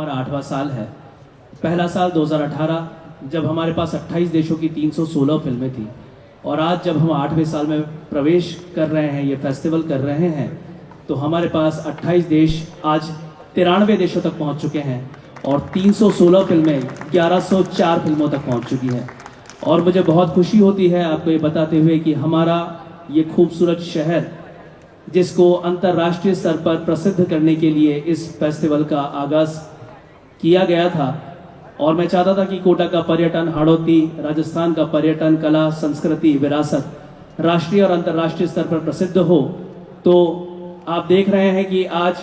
हमारा 8वां साल है। पहला साल 2018 जब हमारे पास 28 देशों की 316 फिल्में थी, और आज जब हम 8वें साल में प्रवेश कर रहे हैं, ये फेस्टिवल कर रहे हैं, तो हमारे पास 28 देश आज 93 देशों तक पहुंच चुके हैं और 316 फिल्में 1104 फिल्मों तक पहुंच चुकी हैं। और मुझे बहुत खुशी होती है आपको ये बताते हुए कि हमारा ये खूबसूरत शहर, जिसको अंतर्राष्ट्रीय स्तर पर प्रसिद्ध करने के लिए इस फेस्टिवल का आगाज किया गया था, और मैं चाहता था कि कोटा का पर्यटन, हाड़ौती, राजस्थान का पर्यटन, कला, संस्कृति, विरासत राष्ट्रीय और अंतर्राष्ट्रीय स्तर पर प्रसिद्ध हो। तो आप देख रहे हैं कि आज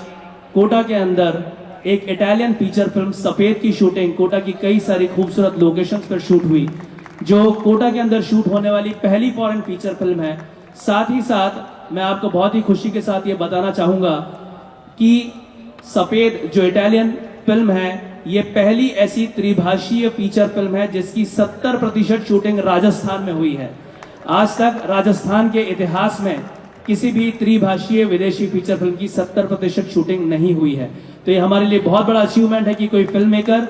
कोटा के अंदर एक इटालियन फीचर फिल्म सफेद की शूटिंग कोटा की कई सारी खूबसूरत लोकेशंस पर शूट हुई, जो कोटा के अंदर शूट होने वाली पहली फॉरेन फीचर फिल्म है। साथ ही साथ मैं आपको बहुत ही खुशी के साथ ये बताना चाहूंगा कि सफेद जो इटालियन फिल्म है, ये पहली ऐसी त्रिभाषीय फीचर फिल्म है जिसकी 70% शूटिंग राजस्थान में हुई है। आज तक राजस्थान के इतिहास में किसी भी त्रिभाषीय विदेशी फीचर फिल्म की 70% शूटिंग नहीं हुई है। तो ये हमारे लिए बहुत बड़ा अचीवमेंट है कि कोई फिल्म मेकर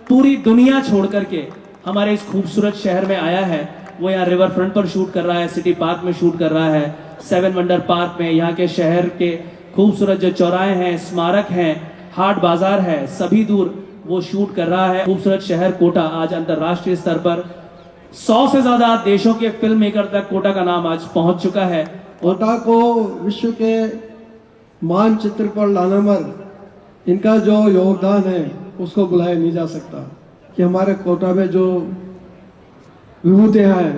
पूरी दुनिया छोड़ करके हमारे इस खूबसूरत शहर में आया है। वो यहाँ रिवर फ्रंट पर शूट कर रहा है, सिटी पार्क में शूट कर रहा है, 7 वंडर पार्क में, यहाँ के शहर के खूबसूरत जो चौराहे हैं, स्मारक हैं, हाट बाजार है, सभी दूर वो शूट कर रहा है। खूबसूरत शहर कोटा आज अंतर्राष्ट्रीय स्तर पर 100 से ज्यादा देशों के फिल्म मेकर तक कोटा का नाम आज पहुंच चुका है। कोटा को विश्व के मानचित्र पर लाने में इनका जो योगदान है उसको बुलाया नहीं जा सकता। कि हमारे कोटा में जो विभूतियाँ हैं,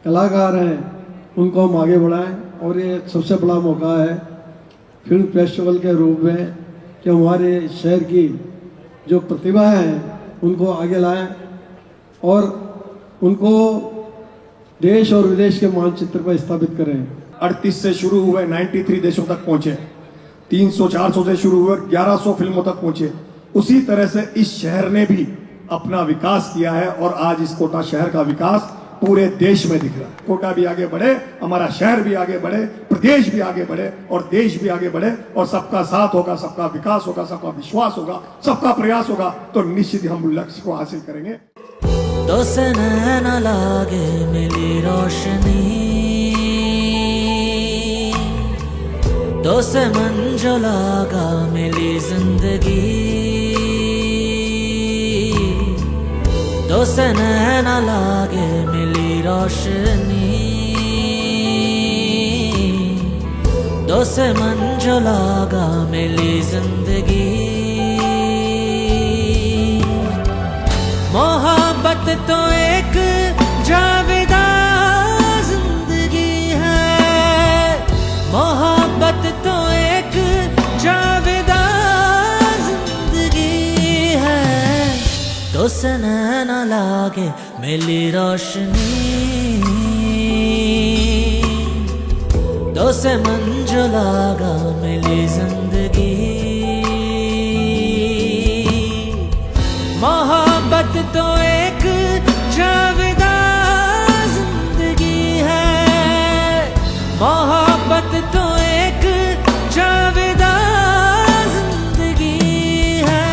कलाकार हैं, उनको हम आगे बढ़ाएं। और ये सबसे बड़ा मौका है फिल्म फेस्टिवल के रूप में कि हमारे शहर की जो प्रतिभा है उनको आगे लाएं और उनको देश और विदेश के मानचित्र पर स्थापित करें। 38 से शुरू हुए 93 देशों तक पहुंचे, 300-400 से शुरू हुए 1100 फिल्मों तक पहुंचे। उसी तरह से इस शहर ने भी अपना विकास किया है और आज इस कोटा शहर का विकास पूरे देश में दिख रहा है। कोटा भी आगे बढ़े, हमारा शहर भी आगे बढ़े, प्रदेश भी आगे बढ़े और देश भी आगे बढ़े, और सबका साथ होगा, सबका विकास होगा, सबका विश्वास होगा, सबका प्रयास होगा, तो निश्चित ही हम लक्ष्य को हासिल करेंगे। तो से न लागे मिली रोशनी, तो से मन जो लागा मिली जिंदगी, तो से न लागे मिली रोशनी, तो से मन जो लागा मिली जिंदगी। मोहब्बत तो एक जावेदा जिंदगी है, मोहब्बत तो एक जावेदा जिंदगी है। तो से न लागे मिली रोशनी, तो से मन जो लागा मिली जिंदगी। मोहब्बत तो एक जावेदा जिंदगी है, मोहब्बत तो एक जावेदा जिंदगी है।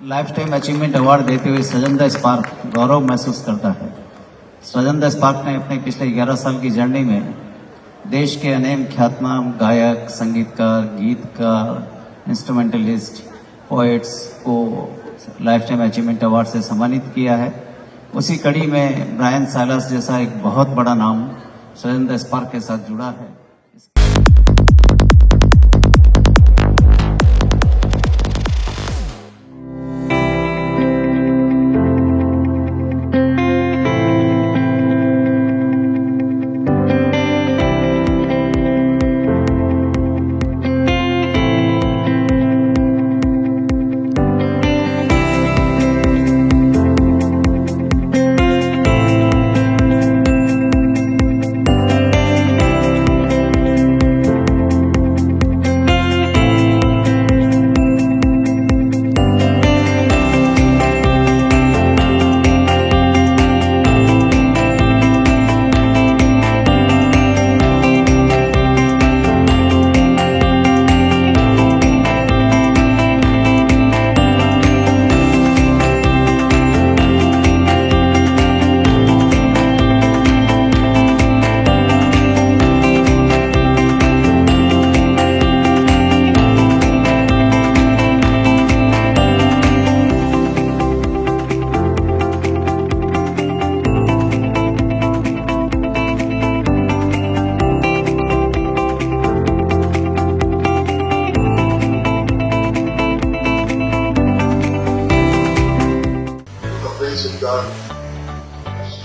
लाइफ टाइम अचीवमेंट अवार्ड देते हुए सजंदा स्पार्क गौरव महसूस करता है। सजंदा स्पार्क ने अपने पिछले 11 साल की जर्नी में देश के अनेक ख्यातनाम गायक, संगीतकार, गीतकार, इंस्ट्रूमेंटलिस्ट, पोएट्स को लाइफ टाइम अचीवमेंट अवार्ड से सम्मानित किया है। उसी कड़ी में ब्रायन साइलस जैसा एक बहुत बड़ा नाम सजंदा स्पार्क के साथ जुड़ा है।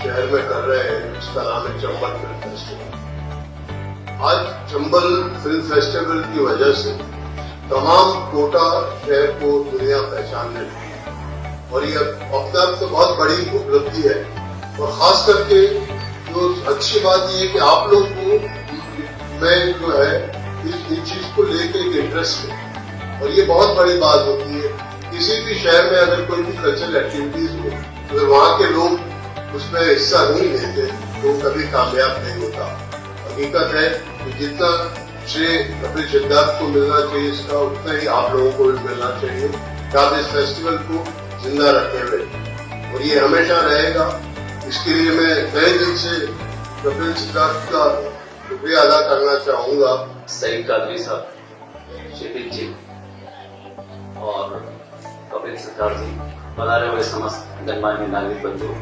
शहर में कर रहे हैं, जिसका नाम है चंबल फिल्म फेस्टिवल। आज चंबल फिल्म फेस्टिवल की वजह से तमाम कोटा शहर को दुनिया पहचानने लगी और ये अपने आप तो बहुत बड़ी उपलब्धि है। और खास करके जो अच्छी बात ये है कि आप लोग को में जो है इस चीज को लेके एक इंटरेस्ट है और ये बहुत बड़ी बात होती है। किसी भी शहर में अगर कोई भी कल्चरल एक्टिविटीज हो, अगर वहाँ के लोग उसमें हिस्सा नहीं लेते तो कभी कामयाब नहीं होता। हकीकत है कि जितना श्रेय कपिल सिद्धार्थ को मिलना चाहिए इसका, उतना ही आप लोगों को भी मिलना चाहिए कि आप इस फेस्टिवल को जिंदा रखे हुए, और ये हमेशा रहेगा। इसके लिए मैं तहे दिल से कपिल सिद्धार्थ का शुक्रिया अदा करना चाहूंगा। सईद कादरी साहब, शिपिक जी और कपिल सिद्धार्थ जी, बनारे हुए समस्त गणमान्य नागरिक बंधु,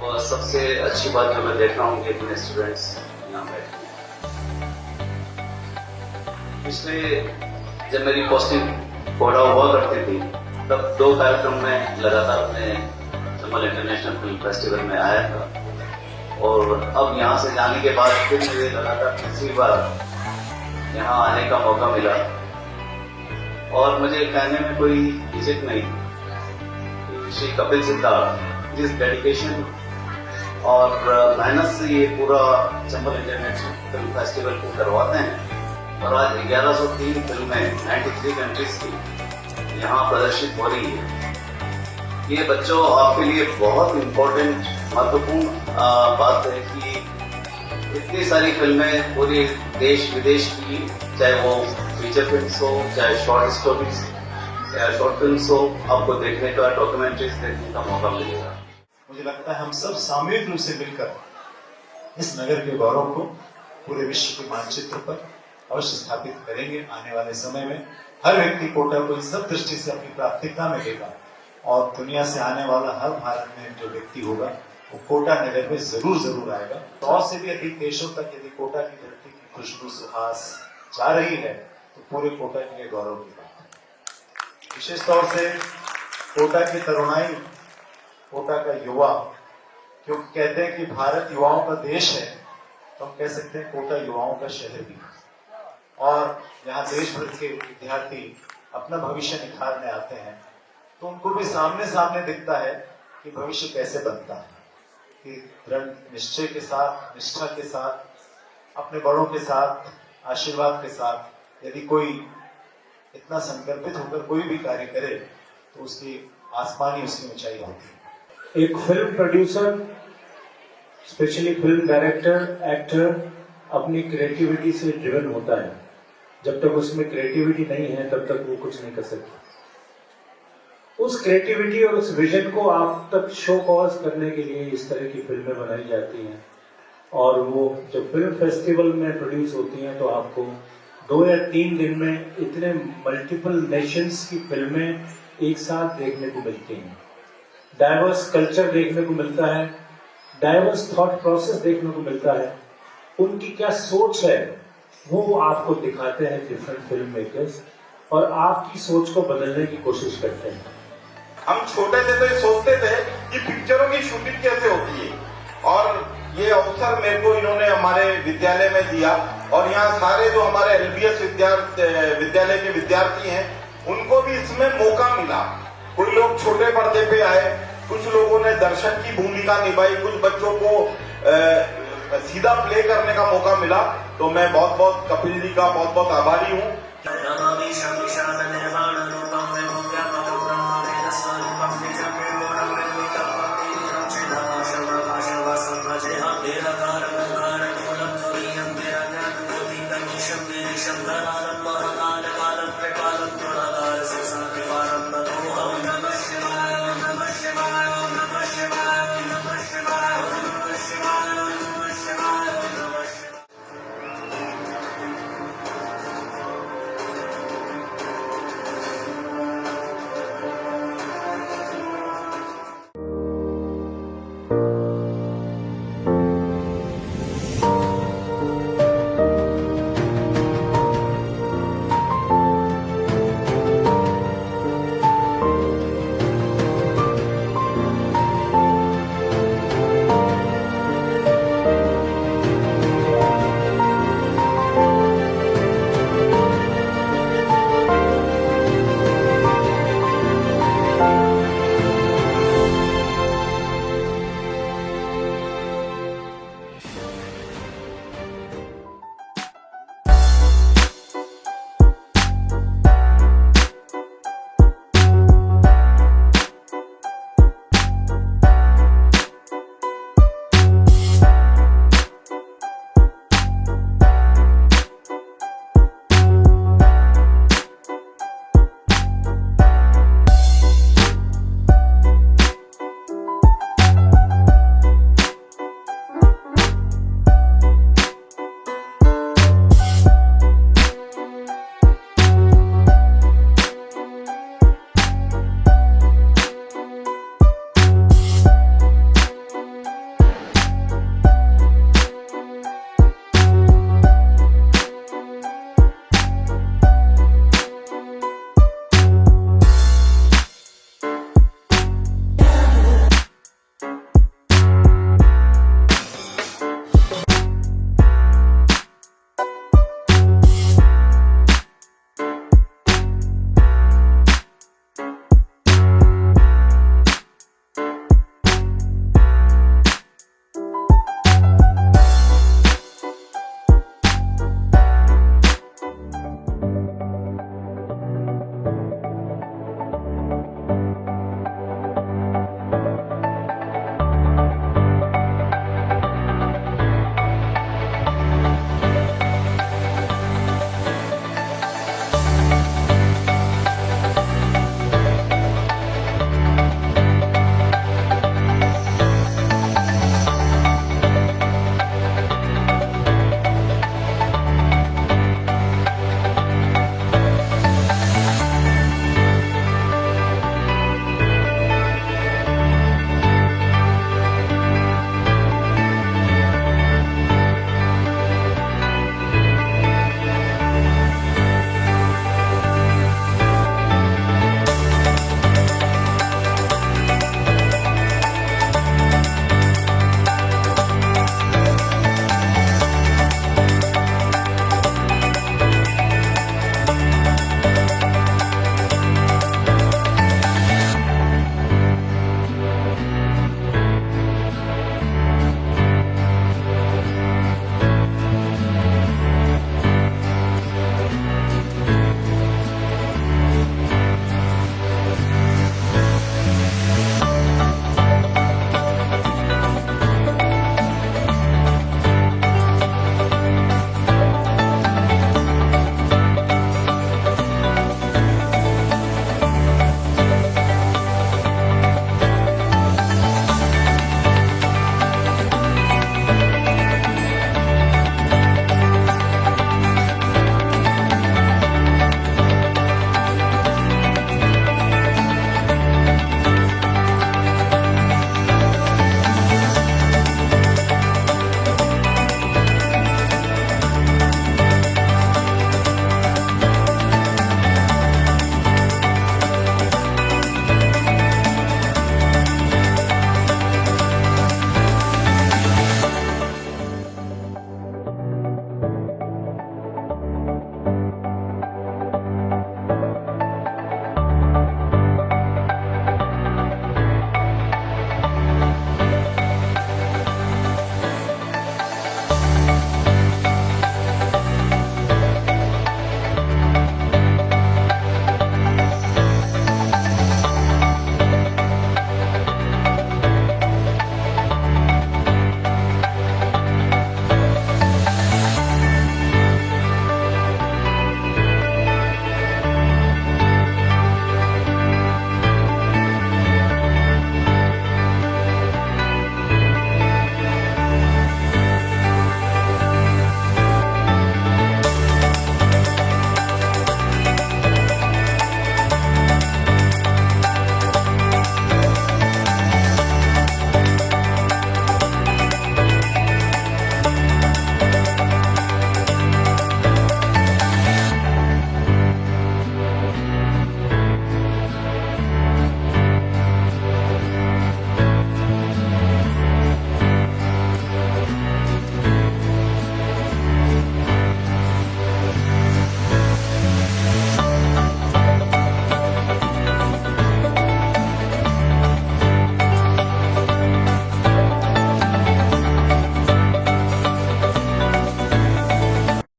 और सबसे अच्छी बात जो मैं देख रहा हूँ कि इतने स्टूडेंट्स यहाँ बैठे। पिछले जब मेरी पोस्टिंग कोटा हुआ करती थी तब 2 कार्यक्रम में लगातार अपने चंबल इंटरनेशनल फिल्म फेस्टिवल में आया था, और अब यहाँ से जाने के बाद फिर मुझे लगातार तीसरी बार यहाँ आने का मौका मिला। और मुझे कहने में कोई झिझक नहीं कि श्री कपिल सिद्धार्थ जिस डेडिकेशन और मेहनत से ये पूरा चंबल इंटरनेशनल फिल्म फेस्टिवल को करवाते हैं, और आज 1103 फिल्में 93 कंट्रीज की यहाँ प्रदर्शित हो रही है। ये बच्चों आपके लिए बहुत इम्पोर्टेंट महत्वपूर्ण बात है कि इतनी सारी फिल्में पूरे देश विदेश की, चाहे वो फीचर फिल्म्स हो, चाहे शॉर्ट स्टोरीज या शॉर्ट फिल्म्स हो, आपको देखने का, डॉक्यूमेंट्रीज देखने का मौका मिलेगा। मुझे लगता है हम सब सामूहिक रूप से मिलकर इस नगर के गौरव को पूरे विश्व के मानचित्र पर अवश्य स्थापित करेंगे। आने वाले समय में हर व्यक्ति कोटा को इस सब दृष्टि से अपनी प्राथमिकता में देगा, और दुनिया से आने वाला हर भारत में जो व्यक्ति होगा वो कोटा नगर में जरूर आएगा। 100 से भी अधिक देशों तक यदि कोटा की धरती की खुशबू सुहास जा रही है तो पूरे कोटा के लिए गौरव की बात है। विशेष तौर से कोटा की तरुणाई, कोटा का युवा, क्योंकि कहते हैं कि भारत युवाओं का देश है, तो हम कह सकते हैं कोटा युवाओं का शहर भी। और यहाँ देश भर के विद्यार्थी अपना भविष्य निखारने आते हैं, तो उनको भी सामने दिखता है कि भविष्य कैसे बनता है, कि दृढ़ निश्चय के साथ, निष्ठा के साथ, अपने बड़ों के साथ, आशीर्वाद के साथ यदि कोई इतना संकल्पित होकर कोई भी कार्य करे तो उसकी आसमानी उसकी ऊंचाई होती है। एक film producer, specially film director, actor अपनी क्रिएटिविटी से ड्रिवन होता है। जब तक उसमें क्रिएटिविटी नहीं है तब तक वो कुछ नहीं कर सकता। उस क्रिएटिविटी और उस विजन को आप तक शो कॉज करने के लिए इस तरह की फिल्में बनाई जाती हैं, और वो जब फिल्म फेस्टिवल में प्रोड्यूस होती हैं तो आपको 2 या 3 दिन में इतने मल्टीपल नेशंस की फिल्में एक साथ देखने को मिलती हैं। डाइवर्स कल्चर देखने को मिलता है, डाइवर्स थॉट प्रोसेस देखने को मिलता है। उनकी क्या सोच है वो आपको दिखाते हैं डिफरेंट फिल्म मेकर्स, और आपकी सोच को बदलने की कोशिश करते हैं। हम छोटे थे तो ये सोचते थे कि पिक्चरों की शूटिंग कैसे होती है, और ये अवसर मेरे को इन्होंने हमारे विद्यालय में दिया, और यहाँ सारे जो हमारे LBS विद्यालय के विद्यार्थी हैं उनको भी इसमें मौका मिला। कुछ लोग छोटे पर्दे पे आए, कुछ लोगों ने दर्शक की भूमिका निभाई, कुछ बच्चों को सीधा प्ले करने का मौका मिला। तो मैं बहुत कपिल जी का बहुत आभारी हूँ